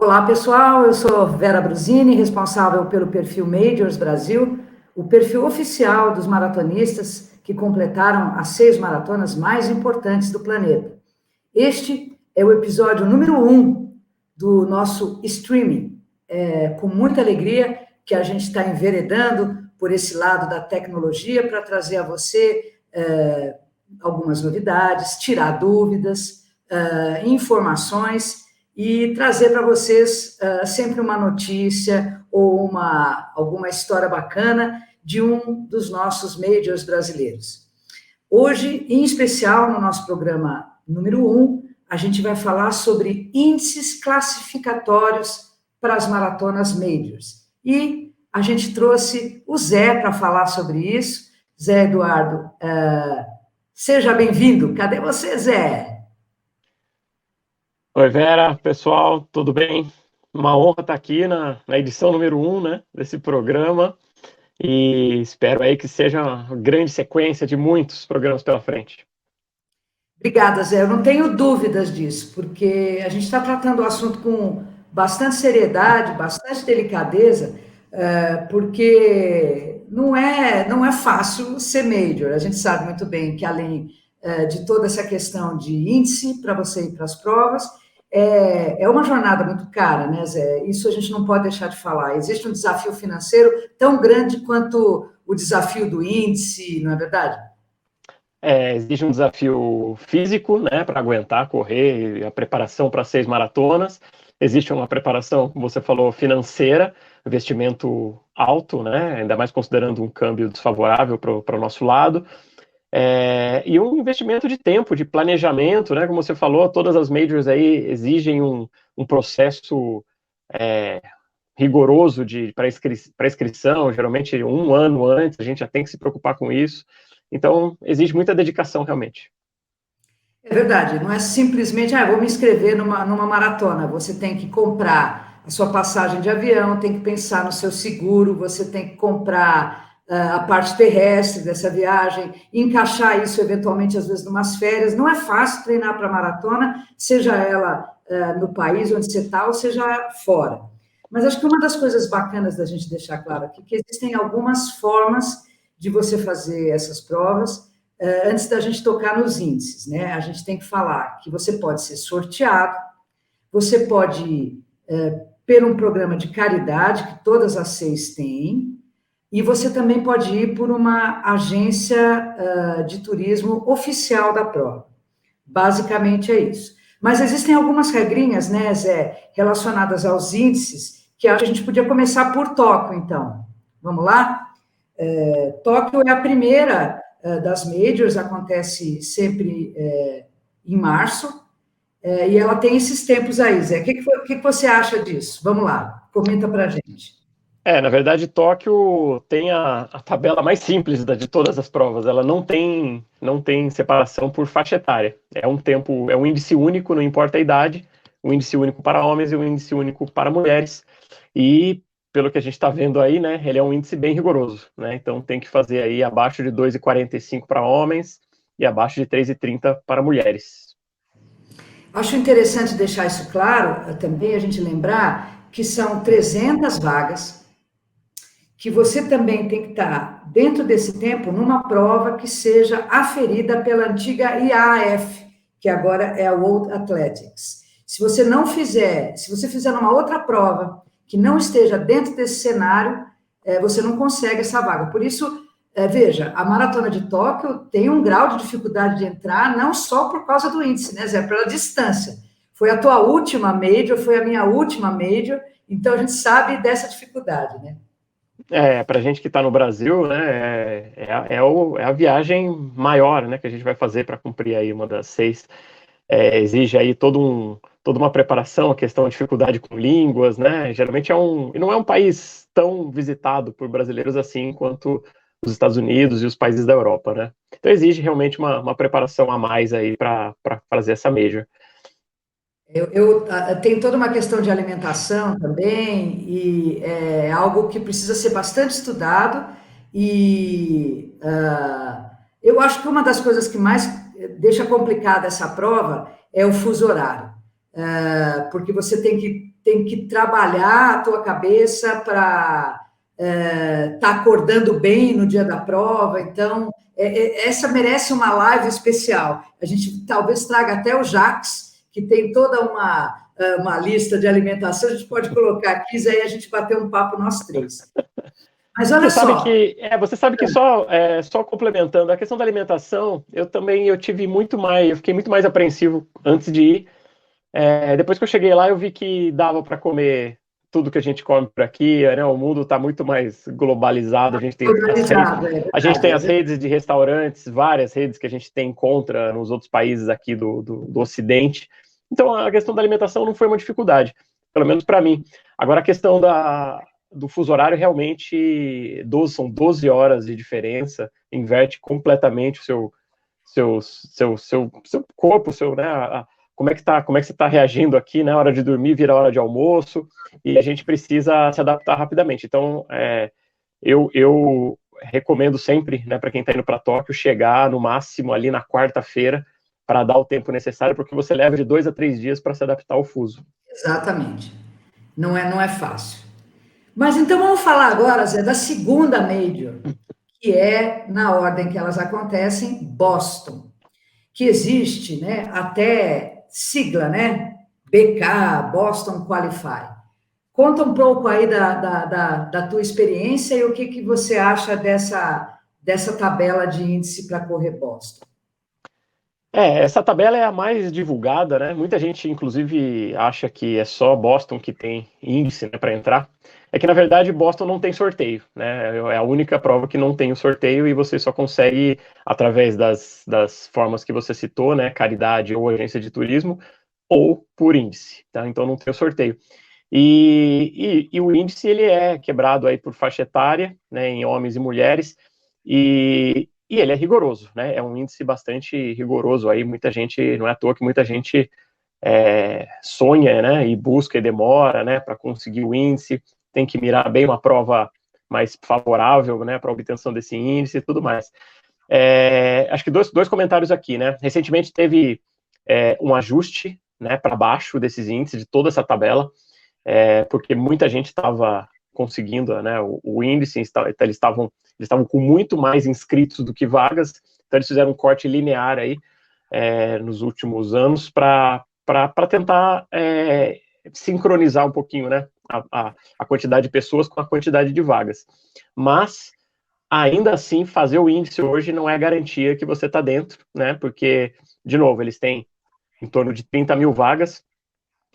Olá, pessoal. Eu sou Vera Brusini, responsável pelo perfil Majors Brasil, o perfil oficial dos maratonistas que completaram as 6 maratonas mais importantes do planeta. Este é o episódio número 1 do nosso streaming. Com muita alegria que a gente está enveredando por esse lado da tecnologia para trazer a você algumas novidades, tirar dúvidas, informações e trazer para vocês sempre uma notícia ou alguma história bacana de um dos nossos majors brasileiros. Hoje, em especial, no nosso programa número 1, a gente vai falar sobre índices classificatórios para as maratonas majors. E a gente trouxe o Zé para falar sobre isso. Zé Eduardo, seja bem-vindo. Cadê você, Zé? Oi, Vera, pessoal, tudo bem? Uma honra estar aqui na edição número 1, né, desse programa, e espero aí que seja uma grande sequência de muitos programas pela frente. Obrigada, Zé. Eu não tenho dúvidas disso, porque a gente está tratando o assunto com bastante seriedade, bastante delicadeza, porque não é fácil ser major. A gente sabe muito bem que, além de toda essa questão de índice para você ir para as provas, é uma jornada muito cara, né, Zé? Isso a gente não pode deixar de falar. Existe um desafio financeiro tão grande quanto o desafio do índice, não é verdade? Existe um desafio físico, né, para aguentar, correr, e a preparação para 6 maratonas. Existe uma preparação, como você falou, financeira, investimento alto, né, ainda mais considerando um câmbio desfavorável para o nosso lado. E um investimento de tempo, de planejamento, né? Como você falou, todas as majors aí exigem um processo rigoroso para inscrição, geralmente um ano antes, a gente já tem que se preocupar com isso. Então, exige muita dedicação, realmente. É verdade, não é simplesmente, vou me inscrever numa maratona. Você tem que comprar a sua passagem de avião, tem que pensar no seu seguro, você tem que comprar a parte terrestre dessa viagem, encaixar isso eventualmente, às vezes, numas férias. Não é fácil treinar para maratona, seja ela no país onde você está ou seja fora. Mas acho que uma das coisas bacanas da gente deixar claro aqui é que existem algumas formas de você fazer essas provas antes da gente tocar nos índices, né? A gente tem que falar que você pode ser sorteado, você pode ir por um programa de caridade, que todas as 6 têm, e você também pode ir por uma agência de turismo oficial da prova. Basicamente é isso. Mas existem algumas regrinhas, né, Zé, relacionadas aos índices, que acho que a gente podia começar por Tóquio, então. Vamos lá? Tóquio é a primeira das majors, acontece sempre em março, e ela tem esses tempos aí, Zé. O que você acha disso? Vamos lá, comenta para a gente. Na verdade, Tóquio tem a tabela mais simples de todas as provas. Ela não tem separação por faixa etária. É um índice único, não importa a idade, um índice único para homens e um índice único para mulheres. E, pelo que a gente está vendo aí, né, ele é um índice bem rigoroso, né? Então tem que fazer aí abaixo de 2,45 para homens e abaixo de 3,30 para mulheres. Acho interessante deixar isso claro, também a gente lembrar que são 300 vagas, que você também tem que estar dentro desse tempo numa prova que seja aferida pela antiga IAAF, que agora é a World Athletics. Se você fizer numa outra prova que não esteja dentro desse cenário, você não consegue essa vaga. Por isso, veja, a Maratona de Tóquio tem um grau de dificuldade de entrar, não só por causa do índice, né, Zé? Pela distância. Foi a tua última major, foi a minha última major, então a gente sabe dessa dificuldade, né? Para a gente que está no Brasil, né, é a viagem maior, né, que a gente vai fazer para cumprir aí uma das 6. Exige aí toda uma preparação, a questão de dificuldade com línguas, né? Geralmente e não é um país tão visitado por brasileiros assim quanto os Estados Unidos e os países da Europa, né? Então exige realmente uma preparação a mais aí para fazer essa major. Tem toda uma questão de alimentação também, e é algo que precisa ser bastante estudado, e eu acho que uma das coisas que mais deixa complicada essa prova é o fuso horário, porque você tem que tem que trabalhar a tua cabeça para estar acordando bem no dia da prova. Então, essa merece uma live especial. A gente talvez traga até o Jax, que tem toda uma lista de alimentação, a gente pode colocar aqui, e aí a gente bater um papo nós três. Mas olha só. Você sabe que só complementando a questão da alimentação, eu fiquei muito mais apreensivo antes de ir. Depois que eu cheguei lá, eu vi que dava para comer tudo que a gente come por aqui, né? O mundo está muito mais globalizado. A gente tem as redes de restaurantes, várias redes que a gente encontra nos outros países aqui do Ocidente. Então, a questão da alimentação não foi uma dificuldade, pelo menos para mim. Agora, a questão do fuso horário, realmente, são 12 horas de diferença, inverte completamente o seu corpo, né, como é que você está reagindo aqui, né, hora de dormir vira hora de almoço, e a gente precisa se adaptar rapidamente. Então, eu recomendo sempre, né, para quem está indo para Tóquio, chegar no máximo ali na quarta-feira, para dar o tempo necessário, porque você leva de 2 a 3 dias para se adaptar ao fuso. Exatamente. Não é fácil. Mas então vamos falar agora, Zé, da segunda Major, que é, na ordem que elas acontecem, Boston, que existe, né, até sigla, né, BK, Boston Qualify. Conta um pouco aí da tua experiência e o que você acha dessa tabela de índice para correr Boston. Essa tabela é a mais divulgada, né? Muita gente, inclusive, acha que é só Boston que tem índice, né, para entrar. É que, na verdade, Boston não tem sorteio, né? É a única prova que não tem o sorteio e você só consegue, através das formas que você citou, né? Caridade ou agência de turismo, ou por índice, tá? Então não tem o sorteio. E o índice, ele é quebrado aí por faixa etária, né? Em homens e mulheres, e ele é rigoroso, né? É um índice bastante rigoroso aí, muita gente, não é à toa que muita gente sonha, né? E busca e demora, né? Para conseguir o índice, tem que mirar bem uma prova mais favorável, né? Para a obtenção desse índice e tudo mais. Acho que dois comentários aqui, né? Recentemente teve um ajuste, né? Para baixo desses índices, de toda essa tabela, porque muita gente estava conseguindo, né? O índice, eles estavam com muito mais inscritos do que vagas, então eles fizeram um corte linear aí nos últimos anos para tentar sincronizar um pouquinho, né, a quantidade de pessoas com a quantidade de vagas. Mas, ainda assim, fazer o índice hoje não é garantia que você está dentro, né, porque, de novo, eles têm em torno de 30 mil vagas,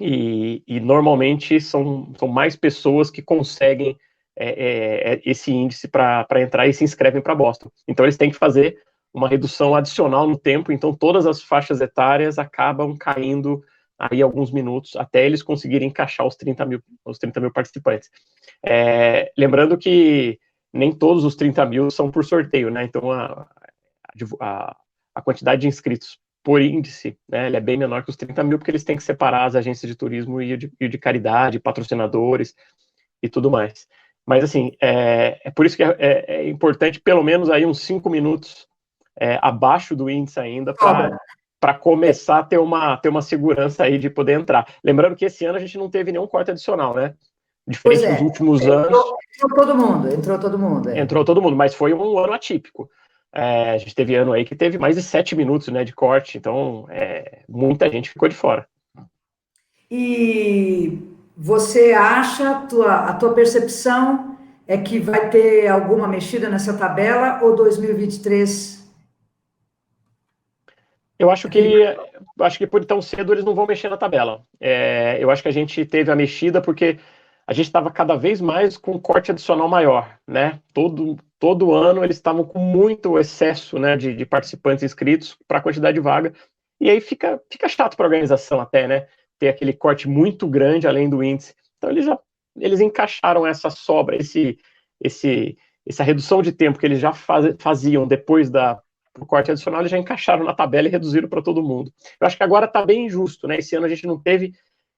e normalmente são mais pessoas que conseguem esse índice para entrar e se inscrevem para Boston. Então eles têm que fazer uma redução adicional no tempo, então todas as faixas etárias acabam caindo aí alguns minutos até eles conseguirem encaixar os 30 mil participantes. Lembrando que nem todos os 30 mil são por sorteio, né? Então a quantidade de inscritos por índice, né, ele é bem menor que os 30 mil, porque eles têm que separar as agências de turismo e de caridade, patrocinadores e tudo mais. Mas, assim, é por isso que é importante, pelo menos, aí uns 5 minutos abaixo do índice ainda, para começar a ter uma segurança aí de poder entrar. Lembrando que esse ano a gente não teve nenhum corte adicional, né? Diferente dos últimos anos. Entrou todo mundo. Entrou todo mundo, mas foi um ano atípico. A gente teve ano aí que teve mais de 7 minutos, né, de corte, então muita gente ficou de fora. E você acha, a tua percepção é que vai ter alguma mexida nessa tabela ou 2023? Eu acho que por tão cedo eles não vão mexer na tabela. Eu acho que a gente teve a mexida porque a gente estava cada vez mais com um corte adicional maior, né? Todo ano eles estavam com muito excesso, né, de participantes inscritos para a quantidade de vaga, e aí fica chato para a organização até, né? Ter aquele corte muito grande além do índice. Então eles encaixaram essa sobra, essa redução de tempo que eles já faziam depois do corte adicional, eles já encaixaram na tabela e reduziram para todo mundo. Eu acho que agora está bem injusto, né? Esse ano a gente não teve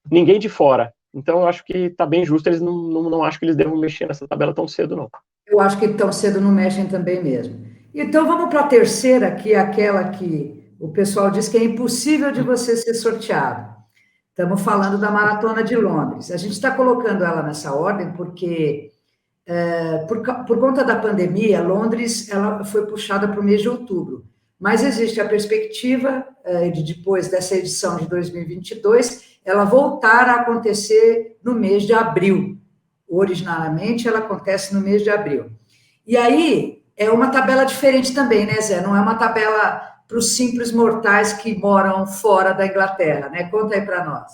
ninguém de fora. Então, eu acho que está bem justo, eles não acho que eles devam mexer nessa tabela tão cedo, não. Eu acho que tão cedo não mexem também mesmo. Então, vamos para a terceira, que é aquela que o pessoal diz que é impossível de você ser sorteado. Estamos falando da Maratona de Londres. A gente está colocando ela nessa ordem porque, por conta da pandemia, Londres ela foi puxada para o mês de outubro. Mas existe a perspectiva de, depois dessa edição de 2022, ela voltar a acontecer no mês de abril. Originalmente, ela acontece no mês de abril. E aí, é uma tabela diferente também, né, Zé? Não é uma tabela para os simples mortais que moram fora da Inglaterra, né? Conta aí para nós.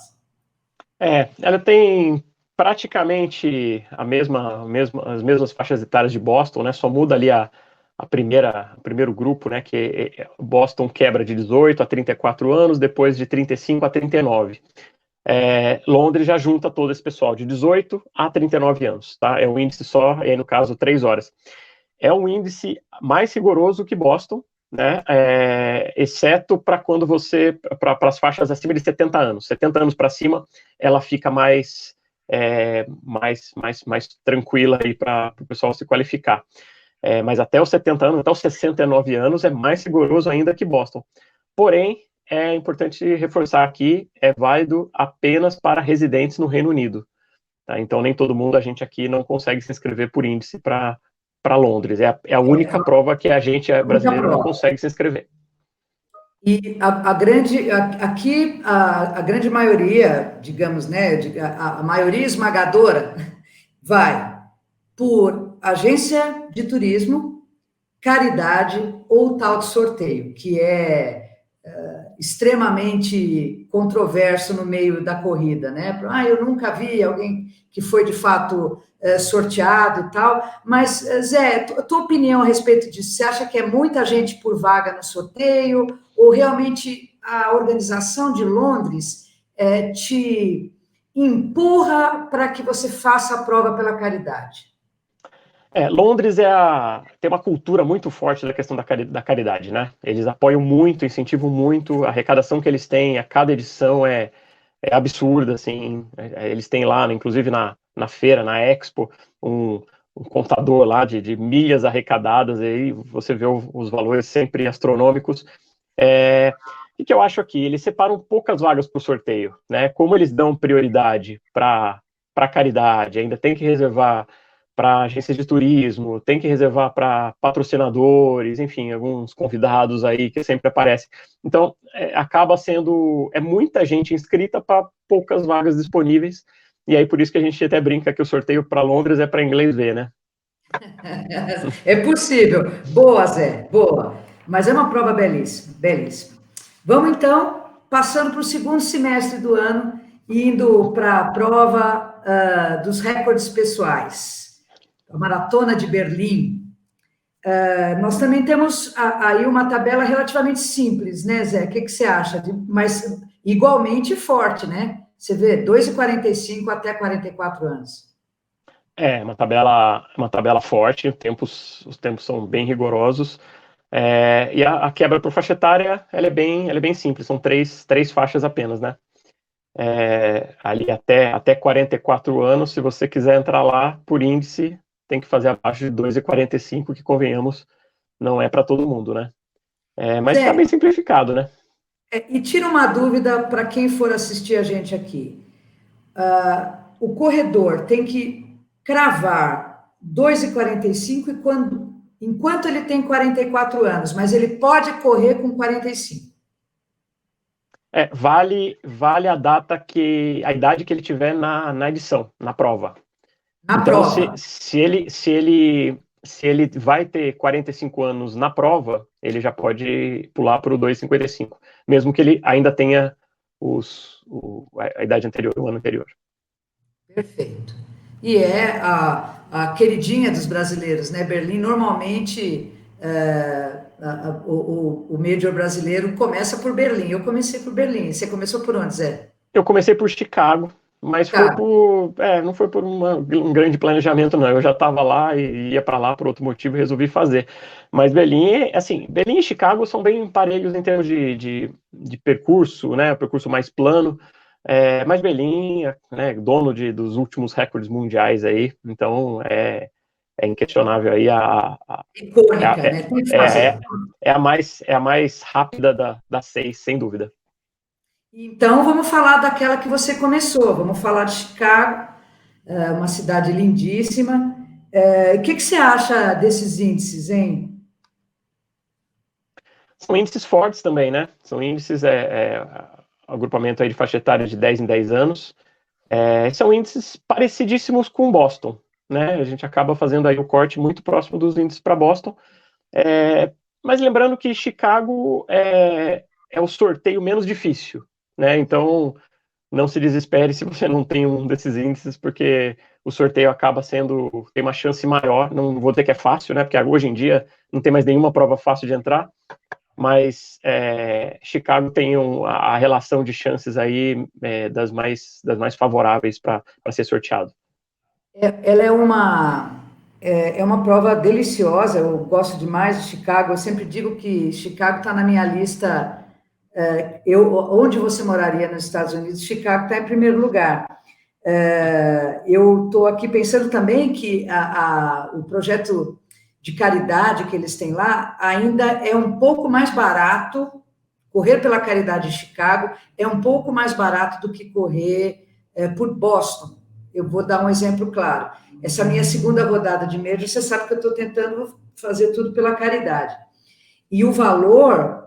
Ela tem praticamente as mesmas faixas etárias de Boston, né? Só muda ali o primeiro grupo, né? Que Boston quebra de 18 a 34 anos, depois de 35 a 39. Londres já junta todo esse pessoal de 18 a 39 anos, tá? É um índice só, e aí no caso 3 horas. É um índice mais rigoroso que Boston, né? Exceto para quando para as faixas acima de 70 anos. 70 anos para cima, ela fica mais tranquila aí para o pessoal se qualificar. Mas até os 70 anos, até os 69 anos, é mais rigoroso ainda que Boston. Porém, é importante reforçar aqui, é válido apenas para residentes no Reino Unido. Tá? Então, nem todo mundo, a gente aqui não consegue se inscrever por índice para Londres. É a única prova que a gente brasileiro não consegue se inscrever. E a grande maioria, digamos, né, a maioria esmagadora vai por agência de turismo, caridade ou tal de sorteio, que é extremamente controverso no meio da corrida, né? Eu nunca vi alguém que foi de fato sorteado e tal, mas Zé, tua opinião a respeito disso, você acha que é muita gente por vaga no sorteio ou realmente a organização de Londres te empurra para que você faça a prova pela caridade? Londres tem uma cultura muito forte da questão da caridade, né? Eles apoiam muito, incentivam muito, a arrecadação que eles têm a cada edição é absurda, assim. Eles têm lá, inclusive na feira, na Expo, um contador lá de milhas arrecadadas, e aí você vê os valores sempre astronômicos. O que eu acho aqui? Eles separam poucas vagas para o sorteio, né? Como eles dão prioridade para caridade, ainda tem que reservar para agências de turismo, tem que reservar para patrocinadores, enfim, alguns convidados aí que sempre aparecem. Então, acaba sendo muita gente inscrita para poucas vagas disponíveis, e aí por isso que a gente até brinca que o sorteio para Londres é para inglês ver, né? É possível. Boa, Zé, boa. Mas é uma prova belíssima, belíssima. Vamos então, passando para o segundo semestre do ano, indo para a prova dos recordes pessoais. A Maratona de Berlim. Nós também temos aí uma tabela relativamente simples, né, Zé? O que você acha? Mas igualmente forte, né? Você vê 2,45 até 44 anos. Uma tabela forte, os tempos são bem rigorosos, e a quebra por faixa etária, ela é bem simples, são três faixas apenas, né? Ali até 44 anos, se você quiser entrar lá por índice, tem que fazer abaixo de 2,45, que convenhamos, não é para todo mundo, né? Mas está bem simplificado, né? E tira uma dúvida para quem for assistir a gente aqui. O corredor tem que cravar 2,45 enquanto ele tem 44 anos, mas ele pode correr com 45. Vale a idade que ele tiver na edição, na prova. Na então, prova. se ele vai ter 45 anos na prova, ele já pode pular para o 2,55, mesmo que ele ainda tenha a idade anterior, o ano anterior. Perfeito. E é a queridinha dos brasileiros, né? Berlim, normalmente, o Major brasileiro começa por Berlim. Eu comecei por Berlim. Você começou por onde, Zé? Eu comecei por Chicago, mas não foi por um grande planejamento, não. Eu já estava lá e ia para lá por outro motivo e resolvi fazer. Mas Berlim e Chicago são bem parelhos em termos de percurso, né? Percurso mais plano. Mas Berlim, né, dono dos últimos recordes mundiais aí, então é inquestionável aí icônica, né? Tem que fazer. É a mais rápida das 6, sem dúvida. Então, vamos falar daquela que você começou, vamos falar de Chicago, uma cidade lindíssima. O que você acha desses índices, hein? São índices fortes também, né? São índices, agrupamento aí de faixa etária de 10 em 10 anos. São índices parecidíssimos com Boston, né? A gente acaba fazendo aí o corte muito próximo dos índices para Boston. Mas lembrando que Chicago é o sorteio menos difícil, né? Então, não se desespere se você não tem um desses índices, porque o sorteio acaba tem uma chance maior. Não vou dizer que é fácil, né? Porque hoje em dia não tem mais nenhuma prova fácil de entrar, mas Chicago tem a relação de chances aí das mais favoráveis para ser sorteado. Ela é uma prova deliciosa, eu gosto demais de Chicago, eu sempre digo que Chicago está na minha lista, onde você moraria nos Estados Unidos, Chicago está em primeiro lugar. Eu estou aqui pensando também que o projeto de caridade que eles têm lá ainda é um pouco mais barato, correr pela caridade em Chicago é um pouco mais barato do que correr por Boston. Eu vou dar um exemplo claro. Essa minha segunda rodada de major, você sabe que eu estou tentando fazer tudo pela caridade. E o valor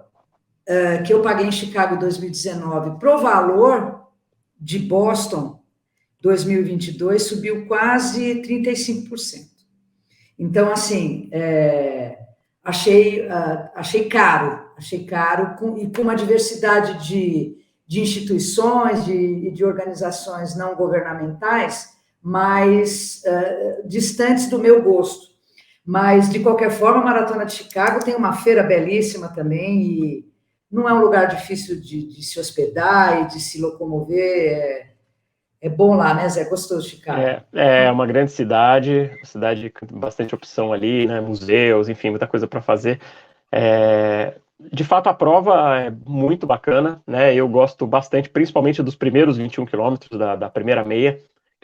que eu paguei em Chicago em 2019 para o valor de Boston 2022 subiu quase 35%. Então, assim, achei caro e com uma diversidade de instituições, de organizações não governamentais mais distantes do meu gosto. Mas, de qualquer forma, a Maratona de Chicago tem uma feira belíssima também e não é um lugar difícil de se hospedar e de se locomover. É bom lá, né, Zé? Gostoso de Chicago. É uma grande cidade com bastante opção ali, né? Museus, enfim, muita coisa para fazer. De fato, a prova é muito bacana, né? Eu gosto bastante, principalmente dos primeiros 21 quilômetros da primeira meia,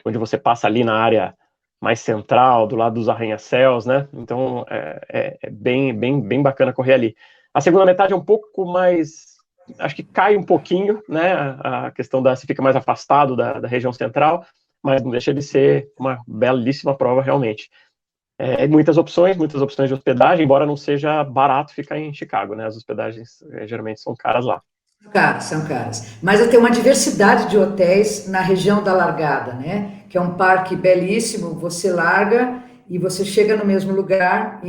onde você passa ali na área mais central, do lado dos arranha-céus, né? Então, é bem bacana correr ali. A segunda metade é um pouco mais, acho que cai um pouquinho, né? A questão se fica mais afastado da região central, mas não deixa de ser uma belíssima prova, realmente. Muitas opções de hospedagem, embora não seja barato ficar em Chicago, né? As hospedagens geralmente são caras lá. São caras. Mas tem uma diversidade de hotéis na região da Largada, né? Que é um parque belíssimo, você larga e você chega no mesmo lugar,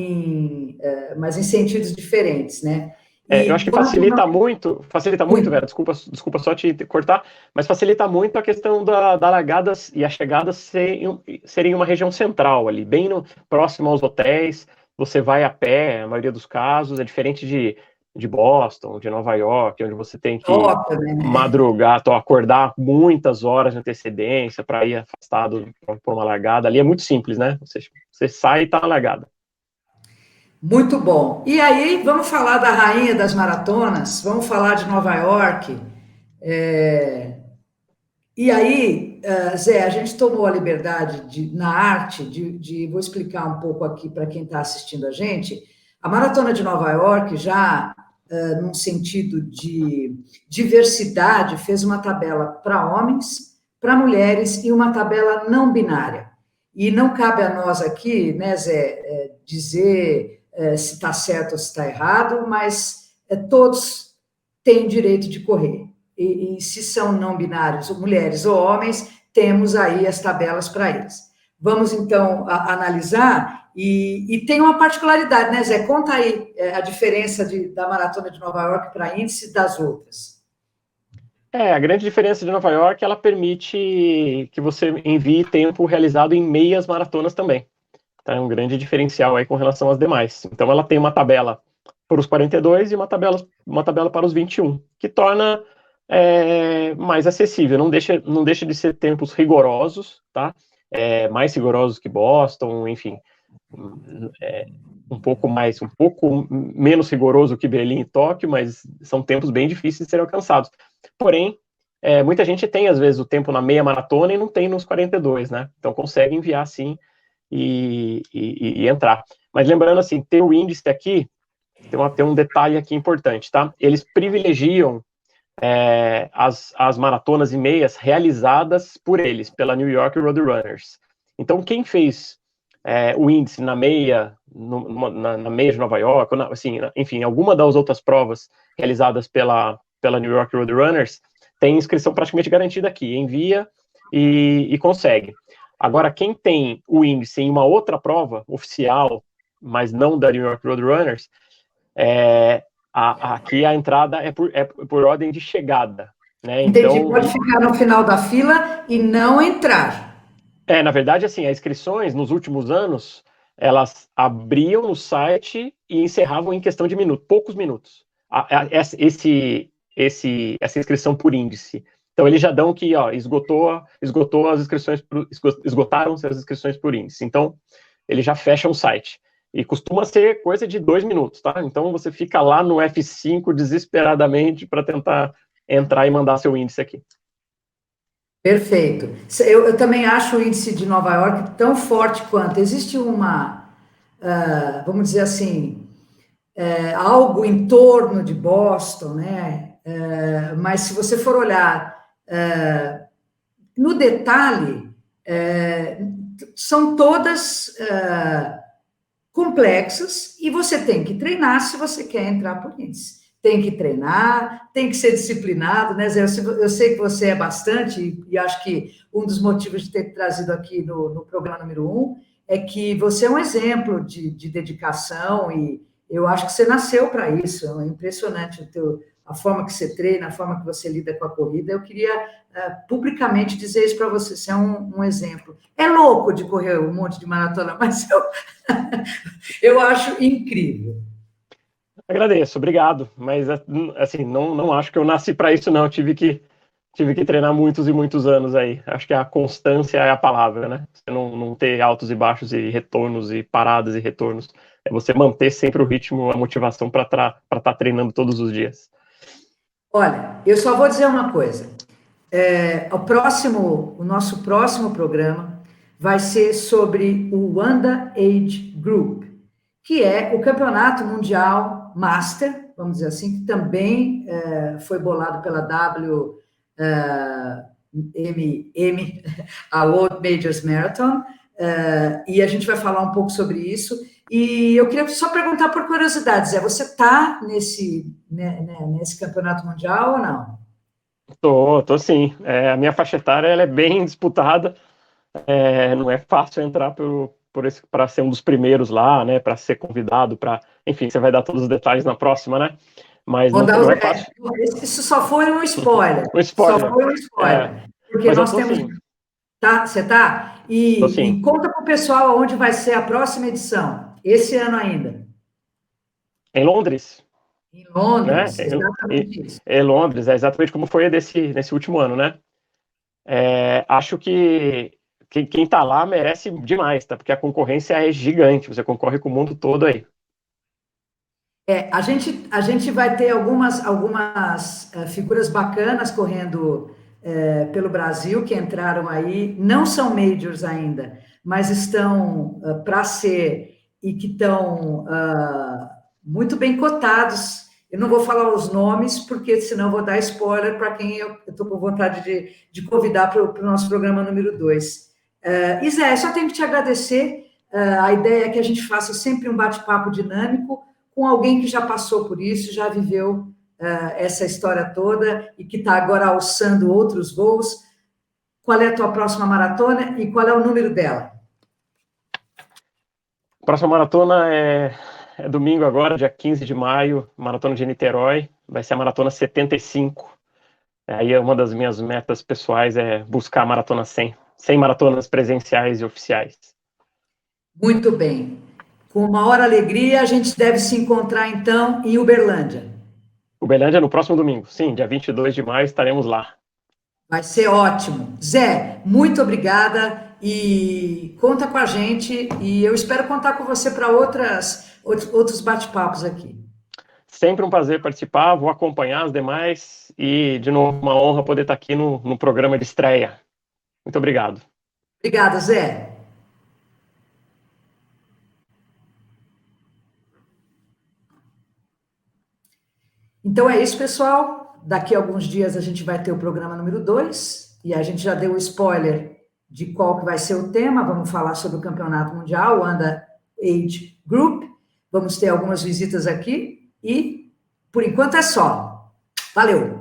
mas em sentidos diferentes, né? Eu E acho que quando não... facilita muito, Muito. velho, desculpa só te cortar, mas facilita muito a questão da largada e a chegada serem uma região central ali, bem próximo aos hotéis, você vai a pé, a maioria dos casos, é diferente de Boston, de Nova York, onde você tem que Óbvio, né? madrugar, acordar muitas horas de antecedência para ir afastado por uma largada, ali é muito simples, né? Você sai e tá na largada. Muito bom. E aí, vamos falar da rainha das maratonas, vamos falar de Nova York. É, E aí, Zé, a gente tomou a liberdade na arte vou explicar um pouco aqui para quem está assistindo a gente. A Maratona de Nova York, já num sentido de diversidade, fez uma tabela para homens, para mulheres e uma tabela não binária. E não cabe a nós aqui, né, Zé, dizer se está certo ou se está errado, mas todos têm direito de correr e se são não binários, mulheres ou homens, temos aí as tabelas para eles. Vamos, então, analisar, e tem uma particularidade, né, Zé? Conta aí a diferença da Maratona de Nova York para índice das outras. A grande diferença de Nova York, ela permite que você envie tempo realizado em meias maratonas também. Tá? É um grande diferencial aí com relação às demais. Então, ela tem uma tabela para os 42 e uma tabela para os 21, que torna mais acessível. Não deixa de ser tempos rigorosos, tá? Mais rigorosos que Boston, enfim. Um pouco menos rigoroso que Berlim e Tóquio, mas são tempos bem difíceis de serem alcançados. Porém, muita gente tem, às vezes, o tempo na meia maratona e não tem nos 42, né? Então, consegue enviar, sim, e entrar. Mas lembrando, assim, ter o índice aqui, tem um detalhe aqui importante, tá? Eles privilegiam as maratonas e meias realizadas por eles, pela New York Road Runners. Então, quem fez o índice na meia, na meia de Nova York, assim, enfim, alguma das outras provas realizadas pela New York Road Runners, tem inscrição praticamente garantida aqui, envia e consegue. Agora, quem tem o índice em uma outra prova oficial, mas não da New York Road Runners, aqui a entrada é por ordem de chegada, né? Entendi, Então, pode ficar no final da fila e não entrar. na verdade, assim, as inscrições nos últimos anos, elas abriam no site e encerravam em questão de poucos minutos. Essa inscrição por índice. Então, eles já dão que, esgotou as inscrições, esgotaram-se as inscrições por índice. Então, ele já fecha o site. E costuma ser coisa de 2 minutos, tá? Então, você fica lá no F5 desesperadamente para tentar entrar e mandar seu índice aqui. Perfeito. Eu também acho o índice de Nova York tão forte quanto. Existe vamos dizer assim, algo em torno de Boston, né? Mas se você for olhar no detalhe, são todas complexas e você tem que treinar se você quer entrar por índice. Tem que treinar, tem que ser disciplinado, né, Zé? Eu sei que você é bastante, e acho que um dos motivos de ter trazido aqui no programa número 1 é que você é um exemplo de dedicação, e eu acho que você nasceu para isso. É impressionante a forma que você treina, a forma que você lida com a corrida. Eu queria publicamente dizer isso para você. Você é um exemplo. É louco de correr um monte de maratona, mas eu acho incrível. Agradeço, obrigado. Mas, assim, não acho que eu nasci para isso, não. Tive que treinar muitos e muitos anos aí. Acho que a constância é a palavra, né? Você não ter altos e baixos e retornos e paradas e retornos. É você manter sempre o ritmo, a motivação para estar treinando todos os dias. Olha, eu só vou dizer uma coisa. O nosso próximo programa vai ser sobre o Wanda Age Group, que é o Campeonato Mundial Master, vamos dizer assim, que também foi bolado pela WMM, a World Majors Marathon, e a gente vai falar um pouco sobre isso. E eu queria só perguntar por curiosidade, Zé, você está nesse campeonato mundial ou não? Tô sim. A minha faixa etária ela é bem disputada. Não é fácil entrar para ser um dos primeiros lá, né? Para ser convidado, enfim, você vai dar todos os detalhes na próxima, né? Mas não é fácil. Isso só foi um spoiler. Um Só spoiler. foi um spoiler. Porque Mas eu nós tô temos. sim. Tá, você tá? Tô E sim. conta para o pessoal onde vai ser a próxima edição, esse ano ainda. Em Londres. Em Né? Londres, exatamente isso. Londres, é exatamente como foi nesse último ano, né? Acho que quem tá lá merece demais, tá? Porque a concorrência é gigante, você concorre com o mundo todo aí. A gente vai ter algumas figuras bacanas correndo pelo Brasil que entraram aí, não são majors ainda, mas estão para ser e que estão muito bem cotados. Eu não vou falar os nomes, porque senão eu vou dar spoiler para quem eu estou com vontade de convidar para o nosso programa número 2. E Zé, só tenho que te agradecer. A ideia é que a gente faça sempre um bate-papo dinâmico com alguém que já passou por isso, já viveu essa história toda e que está agora alçando outros voos. Qual é a tua próxima maratona e qual é o número dela? A próxima maratona é domingo agora, dia 15 de maio, maratona de Niterói, vai ser a maratona 75. Aí uma das minhas metas pessoais é buscar a maratona 100 maratonas presenciais e oficiais. Muito bem. Com maior alegria, a gente deve se encontrar, então, em Uberlândia. Uberlândia no próximo domingo. Sim, dia 22 de maio estaremos lá. Vai ser ótimo. Zé, muito obrigada e conta com a gente. E eu espero contar com você para outros bate-papos aqui. Sempre um prazer participar, vou acompanhar as demais e, de novo, uma honra poder estar aqui no programa de estreia. Muito obrigado. Obrigada, Zé. Então é isso, pessoal. daqui a alguns dias a gente vai ter o programa número 2, e a gente já deu o spoiler de qual que vai ser o tema. Vamos falar sobre o Campeonato Mundial, o Under Age Group. Vamos ter algumas visitas aqui, e por enquanto é só. Valeu!